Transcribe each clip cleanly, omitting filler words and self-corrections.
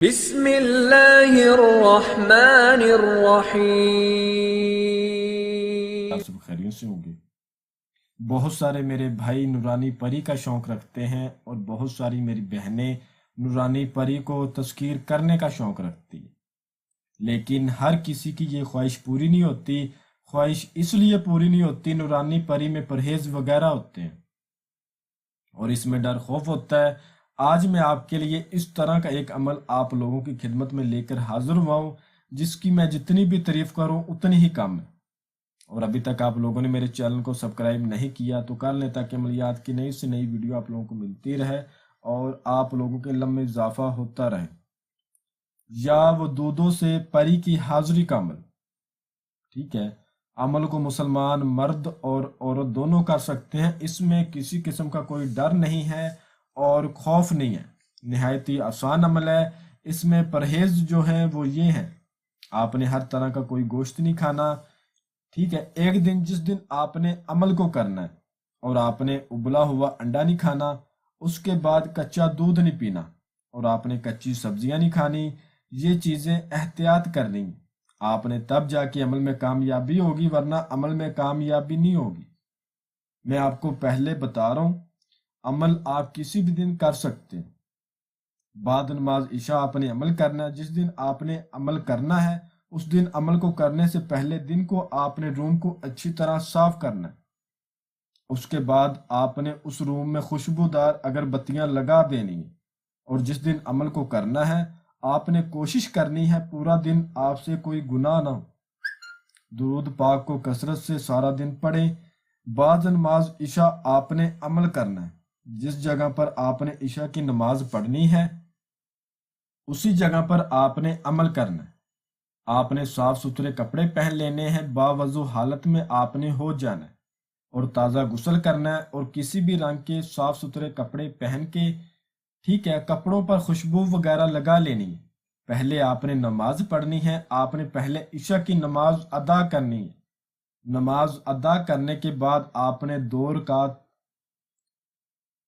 بسم اللہ الرحمن آپ الرحیم۔ سب خیریت سے ہوں گے۔ بہت سارے میرے بھائی نورانی پری کا شوق رکھتے ہیں اور بہت ساری میری بہنیں نورانی پری کو تذکیر کرنے کا شوق رکھتی ہیں، لیکن ہر کسی کی یہ خواہش پوری نہیں ہوتی۔ خواہش اس لیے پوری نہیں ہوتی، نورانی پری میں پرہیز وغیرہ ہوتے ہیں اور اس میں ڈر خوف ہوتا ہے۔ آج میں آپ کے لیے اس طرح کا ایک عمل آپ لوگوں کی خدمت میں لے کر حاضر ہوا ہوں، جس کی میں جتنی بھی تعریف کروں اتنی ہی کم ہے۔ اور ابھی تک آپ لوگوں نے میرے چینل کو سبسکرائب نہیں کیا تو کر لیں، تاکہ عملیات کی نئی سے نئی ویڈیو آپ لوگوں کو ملتی رہے اور آپ لوگوں کے علم میں اضافہ ہوتا رہے۔ یا وہ دودوں سے پری کی حاضری کا عمل، ٹھیک ہے، عمل کو مسلمان مرد اور عورت دونوں کر سکتے ہیں۔ اس میں کسی قسم کا کوئی ڈر نہیں ہے اور خوف نہیں ہے، نہایت ہی آسان عمل ہے۔ اس میں پرہیز جو ہے وہ یہ ہے، آپ نے ہر طرح کا کوئی گوشت نہیں کھانا، ٹھیک ہے۔ ایک دن جس دن آپ نے عمل کو کرنا ہے، اور آپ نے ابلا ہوا انڈا نہیں کھانا، اس کے بعد کچا دودھ نہیں پینا، اور آپ نے کچی سبزیاں نہیں کھانی۔ یہ چیزیں احتیاط کرنی ہیں، آپ نے تب جا کے عمل میں کامیابی ہوگی، ورنہ عمل میں کامیابی نہیں ہوگی۔ میں آپ کو پہلے بتا رہا ہوں، عمل آپ کسی بھی دن کر سکتے ہیں۔ بعد نماز عشاء آپ نے عمل کرنا ہے۔ جس دن آپ نے عمل کرنا ہے، اس دن عمل کو کرنے سے پہلے دن کو آپ نے روم کو اچھی طرح صاف کرنا ہے۔ اس کے بعد آپ نے اس روم میں خوشبودار اگربتیاں لگا دینی ہیں، اور جس دن عمل کو کرنا ہے آپ نے کوشش کرنی ہے پورا دن آپ سے کوئی گناہ نہ ہو۔ درود پاک کو کثرت سے سارا دن پڑھیں۔ بعد نماز عشاء آپ نے عمل کرنا ہے۔ جس جگہ پر آپ نے عشاء کی نماز پڑھنی ہے اسی جگہ پر آپ نے عمل کرنا ہے۔ آپ نے صاف ستھرے کپڑے پہن لینے ہیں، باوضو حالت میں آپ نے ہو جانا ہے اور تازہ غسل کرنا ہے، اور کسی بھی رنگ کے صاف ستھرے کپڑے پہن کے، ٹھیک ہے، کپڑوں پر خوشبو وغیرہ لگا لینی ہے۔ پہلے آپ نے نماز پڑھنی ہے، آپ نے پہلے عشاء کی نماز ادا کرنی ہے۔ نماز ادا کرنے کے بعد آپ نے 2 رکعت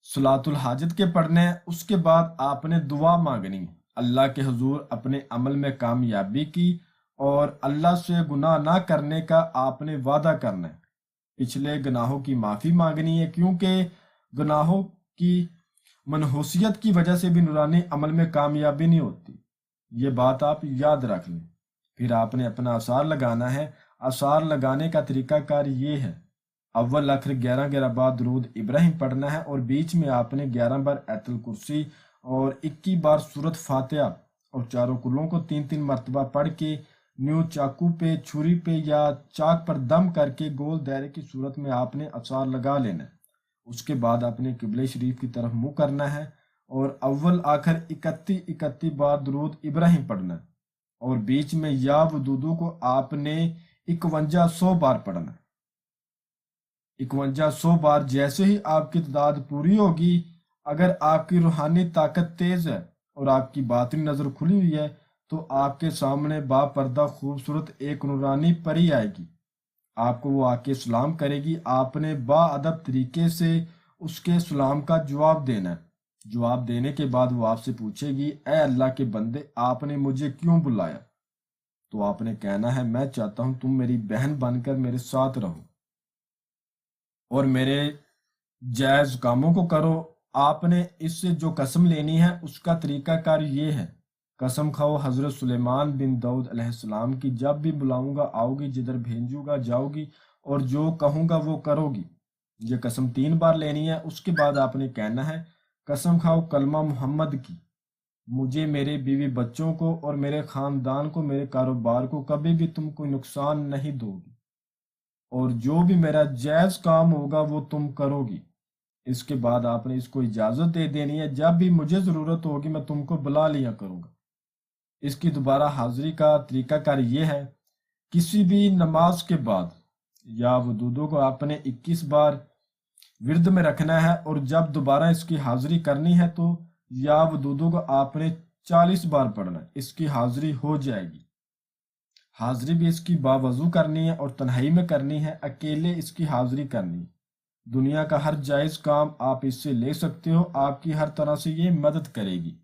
صلاۃ الحاجت کے پڑھنے ہیں۔ اس کے بعد آپ نے دعا مانگنی ہے، اللہ کے حضور اپنے عمل میں کامیابی کی، اور اللہ سے گناہ نہ کرنے کا آپ نے وعدہ کرنا ہے۔ پچھلے گناہوں کی معافی مانگنی ہے، کیونکہ گناہوں کی منحوسیت کی وجہ سے بھی نورانی عمل میں کامیابی نہیں ہوتی۔ یہ بات آپ یاد رکھ لیں۔ پھر آپ نے اپنا آثار لگانا ہے۔ آثار لگانے کا طریقہ کار یہ ہے، اول آخر 11 بار درود ابراہیم پڑھنا ہے، اور بیچ میں آپ نے 11 بار آیت الکرسی اور 21 بار سورت فاتحہ، اور چاروں کلوں کو 3 مرتبہ پڑھ کے نیو چاقو پہ، چھری پہ یا چاک پر دم کر کے گول دائرے کی صورت میں آپ نے آثار لگا لینا ہے۔ اس کے بعد آپ نے قبلہ شریف کی طرف منہ کرنا ہے، اور اول آخر 31 بار درود ابراہیم پڑھنا ہے، اور بیچ میں یا ودودو کو آپ نے 5100 بار پڑھنا ہے۔ 5100 بار جیسے ہی آپ کی تعداد پوری ہوگی، اگر آپ کی روحانی طاقت تیز ہے اور آپ کی باطنی نظر کھلی ہوئی ہے، تو آپ کے سامنے با پردہ خوبصورت ایک نورانی پری آئے گی۔ آپ کو وہ آ کے سلام کرے گی، آپ نے با ادب طریقے سے اس کے سلام کا جواب دینا ہے۔ جواب دینے کے بعد وہ آپ سے پوچھے گی، اے اللہ کے بندے، آپ نے مجھے کیوں بلایا؟ تو آپ نے کہنا ہے، میں چاہتا ہوں تم میری بہن بن کر میرے ساتھ رہو اور میرے جائز کاموں کو کرو۔ آپ نے اس سے جو قسم لینی ہے اس کا طریقہ کار یہ ہے، قسم کھاؤ حضرت سلیمان بن داؤد علیہ السلام کی، جب بھی بلاؤں گا آؤ گی، جدھر بھیجوں گا جاؤ گی، اور جو کہوں گا وہ کرو گی۔ یہ قسم 3 بار لینی ہے۔ اس کے بعد آپ نے کہنا ہے، قسم کھاؤ کلمہ محمد کی، مجھے، میرے بیوی بچوں کو اور میرے خاندان کو، میرے کاروبار کو کبھی بھی تم کوئی نقصان نہیں دو گی، اور جو بھی میرا جائز کام ہوگا وہ تم کرو گی۔ اس کے بعد آپ نے اس کو اجازت دے دینی ہے، جب بھی مجھے ضرورت ہوگی میں تم کو بلا لیا کروں گا۔ اس کی دوبارہ حاضری کا طریقہ کار یہ ہے، کسی بھی نماز کے بعد یا وضو کو آپ نے 21 بار ورد میں رکھنا ہے، اور جب دوبارہ اس کی حاضری کرنی ہے تو یا وضو کو آپ نے 40 بار پڑھنا ہے، اس کی حاضری ہو جائے گی۔ حاضری بھی اس کی باوضو کرنی ہے اور تنہائی میں کرنی ہے، اکیلے اس کی حاضری کرنی ہے۔ دنیا کا ہر جائز کام آپ اس سے لے سکتے ہو، آپ کی ہر طرح سے یہ مدد کرے گی۔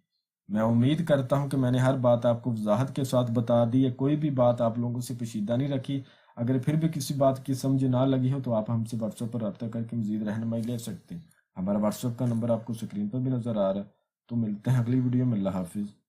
میں امید کرتا ہوں کہ میں نے ہر بات آپ کو وضاحت کے ساتھ بتا دی ہے، کوئی بھی بات آپ لوگوں سے پوشیدہ نہیں رکھی۔ اگر پھر بھی کسی بات کی سمجھ نہ لگی ہو تو آپ ہم سے واٹس ایپ پر رابطہ کر کے مزید رہنمائی لے سکتے ہیں۔ ہمارا واٹس ایپ کا نمبر آپ کو اسکرین پر بھی نظر آ رہا ہے۔ تو ملتے ہیں اگلی ویڈیو میں۔ اللہ حافظ۔